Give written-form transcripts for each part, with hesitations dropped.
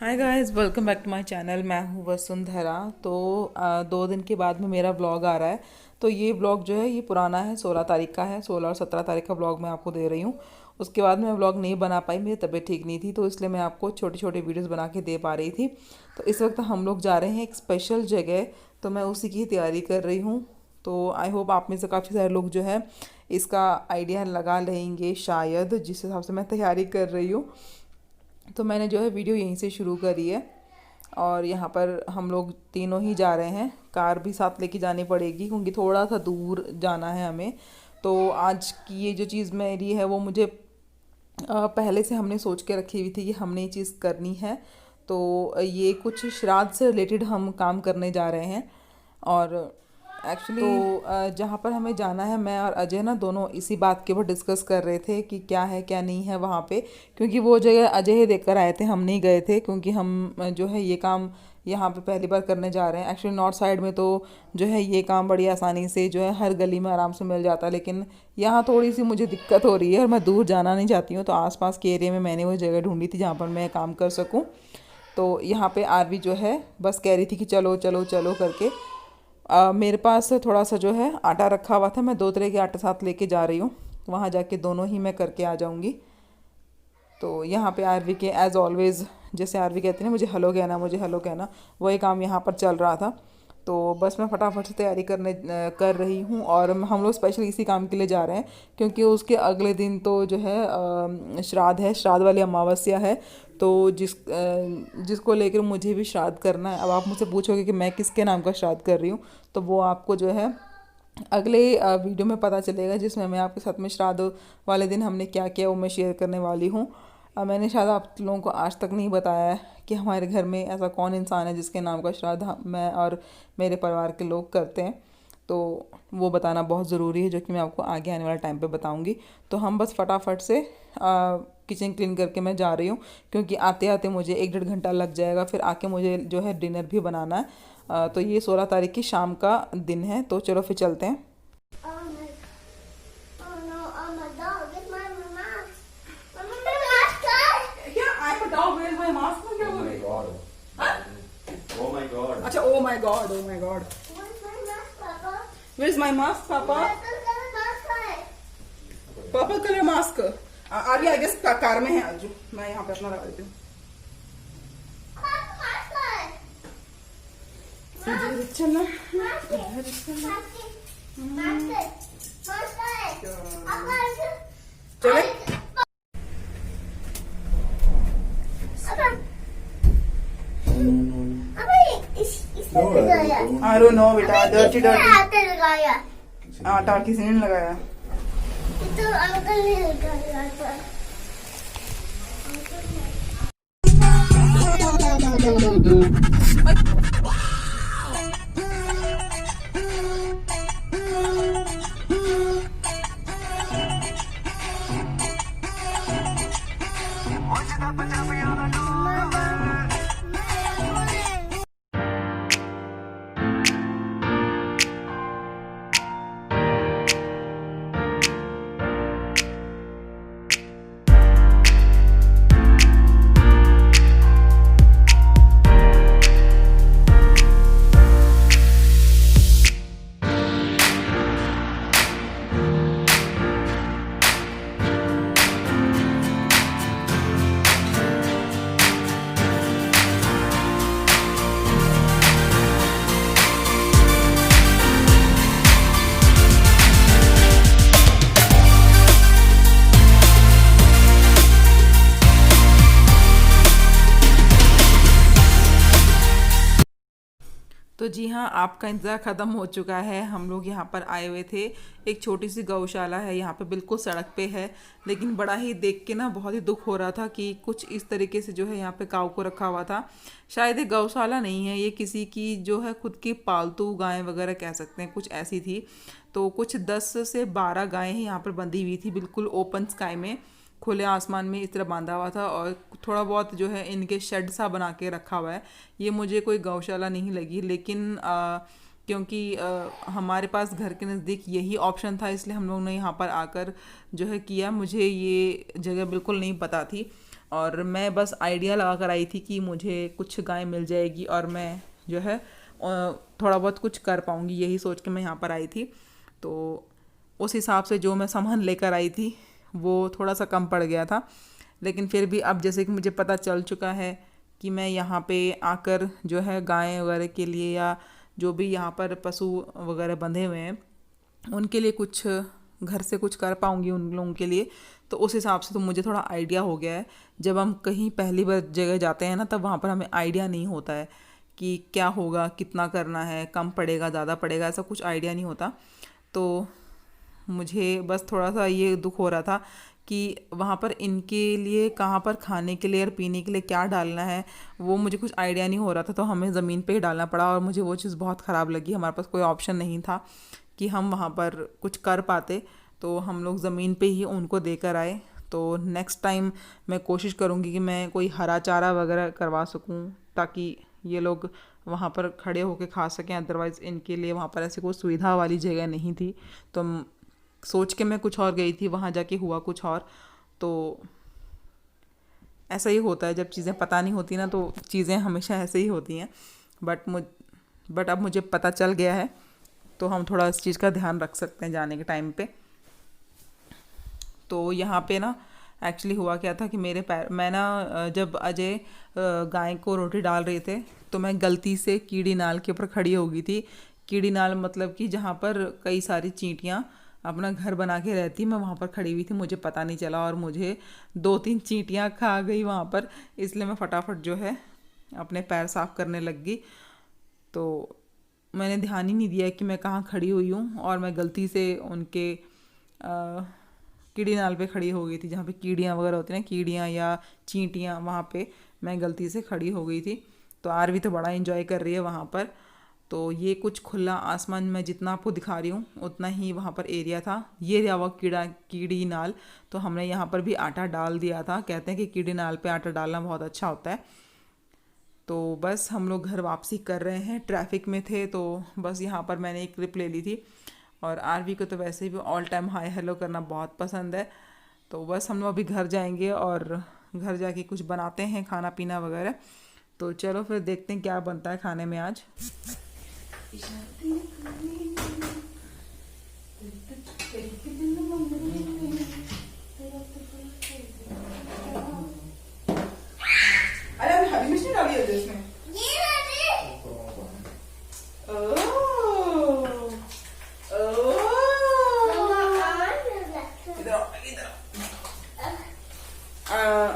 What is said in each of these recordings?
Hi guys, welcome back to my channel. मैं हूँ वसुंधरा। तो 2 दिन के बाद में मेरा ब्लॉग आ रहा है। तो ये ब्लॉग जो है ये पुराना है, 16 तारीख का है। 16 और 17 तारीख का ब्लॉग मैं आपको दे रही हूँ। उसके बाद मैं ब्लॉग नहीं बना पाई, मेरी तबीयत ठीक नहीं थी, तो इसलिए मैं आपको छोटी छोटी वीडियोस बना के दे पा रही थी। तो इस वक्त हम लोग जा रहे हैं एक स्पेशल जगह, तो मैं उसी की तैयारी कर रही हूँ। तो आई होप आप में से काफ़ी सारे लोग जो है इसका आइडिया लगा लेंगे शायद, जिस हिसाब से मैं तैयारी कर रही हूँ। तो मैंने जो है वीडियो यहीं से शुरू करी है। और यहाँ पर हम लोग तीनों ही जा रहे हैं, कार भी साथ लेके जानी पड़ेगी क्योंकि थोड़ा सा दूर जाना है हमें। तो आज की ये जो चीज़ मेरी है वो मुझे पहले से हमने सोच के रखी हुई थी कि हमने ये चीज़ करनी है। तो ये कुछ श्राद्ध से रिलेटेड हम काम करने जा रहे हैं। और एक्चुअली जहाँ पर हमें जाना है, मैं और अजय ना दोनों इसी बात के ऊपर डिस्कस कर रहे थे कि क्या है क्या नहीं है वहाँ पे। क्योंकि वो जगह अजय ही देख कर आए थे, हम नहीं गए थे, क्योंकि हम जो है ये काम यहाँ पे पहली बार करने जा रहे हैं। एक्चुअली नॉर्थ साइड में तो जो है ये काम बड़ी आसानी से जो है हर गली में आराम से मिल जाता है, लेकिन यहाँ थोड़ी सी मुझे दिक्कत हो रही है और मैं दूर जाना नहीं चाहती हूँ। तो आसपास के एरिया में मैंने वो जगह ढूंढी थी जहाँ पर मैं काम कर सकूँ। तो यहाँ पे आरवी जो है बस कह रही थी कि चलो चलो चलो करके। मेरे पास थोड़ा सा जो है आटा रखा हुआ था, मैं 2 तरह के आटा साथ लेके जा रही हूँ। वहाँ जाके दोनों ही मैं करके आ जाऊँगी। तो यहाँ पे आरवी के एज़ ऑलवेज़, जैसे आरवी कहती है ना मुझे हेलो कहना, मुझे हेलो कहना, वही काम यहाँ पर चल रहा था। तो बस मैं फटाफट से तैयारी कर रही हूँ। और हम लोग स्पेशल इसी काम के लिए जा रहे हैं क्योंकि उसके अगले दिन तो जो है श्राद्ध है, श्राद्ध वाली अमावस्या है। तो जिसको लेकर मुझे भी श्राद्ध करना है। अब आप मुझसे पूछोगे कि मैं किसके नाम का श्राद्ध कर रही हूँ, तो वो आपको जो है अगले वीडियो में पता चलेगा, जिसमें मैं आपके साथ में श्राद्ध वाले दिन हमने क्या किया वो मैं शेयर करने वाली हूँ। मैंने शायद आप लोगों को आज तक नहीं बताया है कि हमारे घर में ऐसा कौन इंसान है जिसके नाम का श्राद्ध मैं और मेरे परिवार के लोग करते हैं। तो वो बताना बहुत ज़रूरी है, जो कि मैं आपको आगे आने वाले टाइम पे बताऊंगी। तो हम बस फटाफट से किचन क्लीन करके मैं जा रही हूँ, क्योंकि आते आते मुझे 1-1.5 घंटा लग जाएगा। फिर आके मुझे जो है डिनर भी बनाना है। तो ये 16 तारीख की शाम का दिन है। तो चलो फिर चलते हैं। Oh my, oh no, oh my dog, get my mask. My mask guys. क्या I am dog, where is my mask? क्या Oh बोल my रही? god. Oh my god. अच्छा, oh my god, oh my god, Where's my mask, Papa? Where is my mask papa? Purple color mask है. Purple colour mask Arya, I guess car में है। आज मैं यहाँ पे अपना लगा देती हूँ। Papa, mask है. इधर चलना, Mask है. इधर चलना। Mask है. Mask है. Mask है. Papa, चले। Papa, Papa, इसने No, लगाया. आई डोंट नो बेटा, डर्टी इसने डर्टी हाथ में लगाया. आटा किसी ने लगाया। ये तो अंकल ने लगाया था. तो जी हाँ, आपका इंतज़ार ख़त्म हो चुका है। हम लोग यहाँ पर आए हुए थे। एक छोटी सी गौशाला है यहाँ पे, बिल्कुल सड़क पे है। लेकिन बड़ा ही देख के ना बहुत ही दुख हो रहा था कि कुछ इस तरीके से जो है यहाँ पे काऊ को रखा हुआ था। शायद ये गौशाला नहीं है, ये किसी की जो है खुद की पालतू गायें वगैरह कह सकते हैं, कुछ ऐसी थी। तो कुछ 10 से 12 गायें यहाँ पर बंधी हुई थी, बिल्कुल ओपन स्काई में, खुले आसमान में इस तरह बांधा हुआ था। और थोड़ा बहुत जो है इनके शेड सा बना के रखा हुआ है। ये मुझे कोई गौशाला नहीं लगी, लेकिन क्योंकि हमारे पास घर के नज़दीक यही ऑप्शन था, इसलिए हम लोग ने यहाँ पर आकर जो है किया। मुझे ये जगह बिल्कुल नहीं पता थी। और मैं बस आइडिया लगा कर आई थी कि मुझे कुछ गाय मिल जाएगी और मैं जो है थोड़ा बहुत कुछ कर पाऊँगी, यही सोच के मैं यहाँ पर आई थी। तो उस हिसाब से जो मैं सामान लेकर आई थी वो थोड़ा सा कम पड़ गया था, लेकिन फिर भी अब जैसे कि मुझे पता चल चुका है कि मैं यहाँ पे आकर जो है गाय वगैरह के लिए या जो भी यहाँ पर पशु वगैरह बंधे हुए हैं उनके लिए कुछ घर से कुछ कर पाऊँगी उन लोगों के लिए। तो उस हिसाब से तो मुझे थोड़ा आइडिया हो गया है। जब हम कहीं पहली बार जगह जाते हैं ना, तब वहाँ पर हमें आइडिया नहीं होता है कि क्या होगा, कितना करना है, कम पड़ेगा, ज़्यादा पड़ेगा, ऐसा कुछ आइडिया नहीं होता। तो मुझे बस थोड़ा सा ये दुख हो रहा था कि वहाँ पर इनके लिए कहाँ पर खाने के लिए और पीने के लिए क्या डालना है वो मुझे कुछ आइडिया नहीं हो रहा था। तो हमें ज़मीन पे ही डालना पड़ा और मुझे वो चीज़ बहुत ख़राब लगी। हमारे पास कोई ऑप्शन नहीं था कि हम वहाँ पर कुछ कर पाते, तो हम लोग ज़मीन पे ही उनको देकर आए। तो नेक्स्ट टाइम मैं कोशिश करूँगी कि मैं कोई हरा चारा वगैरह करवा सकूँ ताकि ये लोग वहाँ पर खड़े होकर खा सकें। अदरवाइज़ इनके लिए वहाँ पर ऐसी कोई सुविधा वाली जगह नहीं थी। तो सोच के मैं कुछ और गई थी, वहाँ जाके हुआ कुछ और। तो ऐसा ही होता है, जब चीज़ें पता नहीं होती ना तो चीज़ें हमेशा ऐसे ही होती हैं। बट अब मुझे पता चल गया है तो हम थोड़ा इस चीज़ का ध्यान रख सकते हैं जाने के टाइम पे। तो यहाँ पे ना एक्चुअली हुआ क्या था कि मेरे पैर, मैं ना जब अजय गाय को रोटी डाल रहे थे तो मैं गलती से कीड़ी नाल के ऊपर खड़ी हो गई थी। कीड़ी नाल मतलब कि जहाँ पर कई सारी चींटियाँ अपना घर बना के रहती, मैं वहाँ पर खड़ी हुई थी, मुझे पता नहीं चला और मुझे 2-3 चींटियाँ खा गई वहाँ पर। इसलिए मैं फटाफट जो है अपने पैर साफ़ करने लग गई। तो मैंने ध्यान ही नहीं दिया कि मैं कहाँ खड़ी हुई हूँ और मैं गलती से उनके कीड़ी नाल पे खड़ी हो गई थी, जहाँ पे कीड़ियाँ वगैरह होती हैं ना, कीड़ियाँ या चींटियाँ, वहाँ पे मैं गलती से खड़ी हो गई थी। तो आरवी तो बड़ा एंजॉय कर रही है वहाँ पर। तो ये कुछ खुला आसमान मैं जितना आपको दिखा रही हूँ उतना ही वहाँ पर एरिया था। ये रहा वो कीड़ी नाल। तो हमने यहाँ पर भी आटा डाल दिया था। कहते हैं कि कीड़ी नाल पे आटा डालना बहुत अच्छा होता है। तो बस हम लोग घर वापसी कर रहे हैं, ट्रैफिक में थे तो बस यहाँ पर मैंने एक क्लिप ले ली थी। और आरवी को तो वैसे भी ऑल टाइम हाय हेलो करना बहुत पसंद है। तो बस हम लोग अभी घर जाएंगे और घर जाके कुछ बनाते हैं खाना पीना वगैरह। तो चलो फिर देखते हैं क्या बनता है खाने में आज। अरे अभी हरी मिर्च नहीं डाली है इसमें।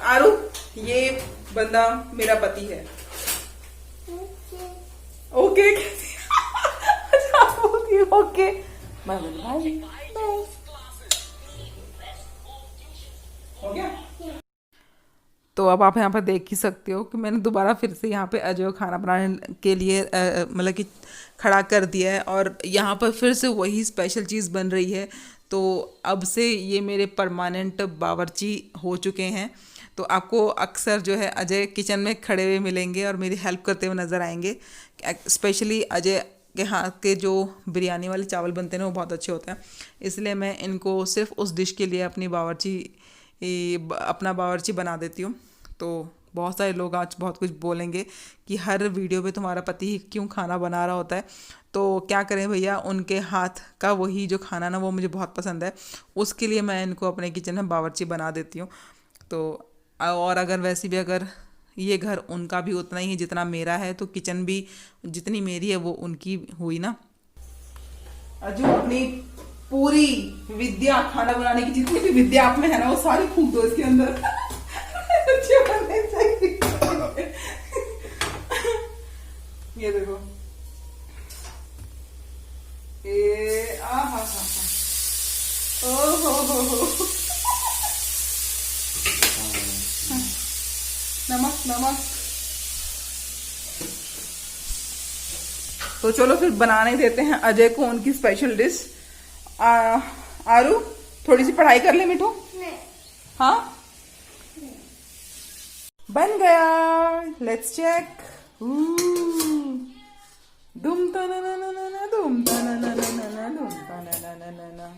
आरू, ये बंदा मेरा पति है। ओके ओके हो गया। तो अब आप यहाँ पर देख ही सकते हो कि मैंने दोबारा फिर से यहाँ पे अजय को खाना बनाने के लिए मतलब कि खड़ा कर दिया है और यहाँ पर फिर से वही स्पेशल चीज़ बन रही है। तो अब से ये मेरे परमानेंट बावर्ची हो चुके हैं। तो आपको अक्सर जो है अजय किचन में खड़े हुए मिलेंगे और मेरी हेल्प करते हुए नज़र आएंगे। स्पेशली अजय के हाथ के जो बिरयानी वाले चावल बनते हैं वो बहुत अच्छे होते हैं, इसलिए मैं इनको सिर्फ उस डिश के लिए अपना बावर्ची बना देती हूँ। तो बहुत सारे लोग आज बहुत कुछ बोलेंगे कि हर वीडियो पे तुम्हारा पति क्यों खाना बना रहा होता है। तो क्या करें भैया, उनके हाथ का वही जो खाना ना वो मुझे बहुत पसंद है, उसके लिए मैं इनको अपने किचन में बावर्ची बना देती हूँ। तो और अगर वैसे भी अगर ये घर उनका भी उतना ही जितना मेरा है तो किचन भी जितनी मेरी है वो उनकी हुई ना। अजू अपनी पूरी विद्या, खाना बनाने की जितनी भी विद्या आप में है ना वो सारी फूंक दो इसके अंदर। अच्छे बनने चाहिए। ये देखो, ये आहा, ओ हो। नमक। तो चलो फिर बनाने देते हैं अजय को उनकी स्पेशल डिश। आरू थोड़ी सी पढ़ाई कर ले मिठू। हाँ बन गया, लेट्स चेक। दुम ता ना ना ना ना दुम ता ना ना ना ना दुम ता ना ना ना ना।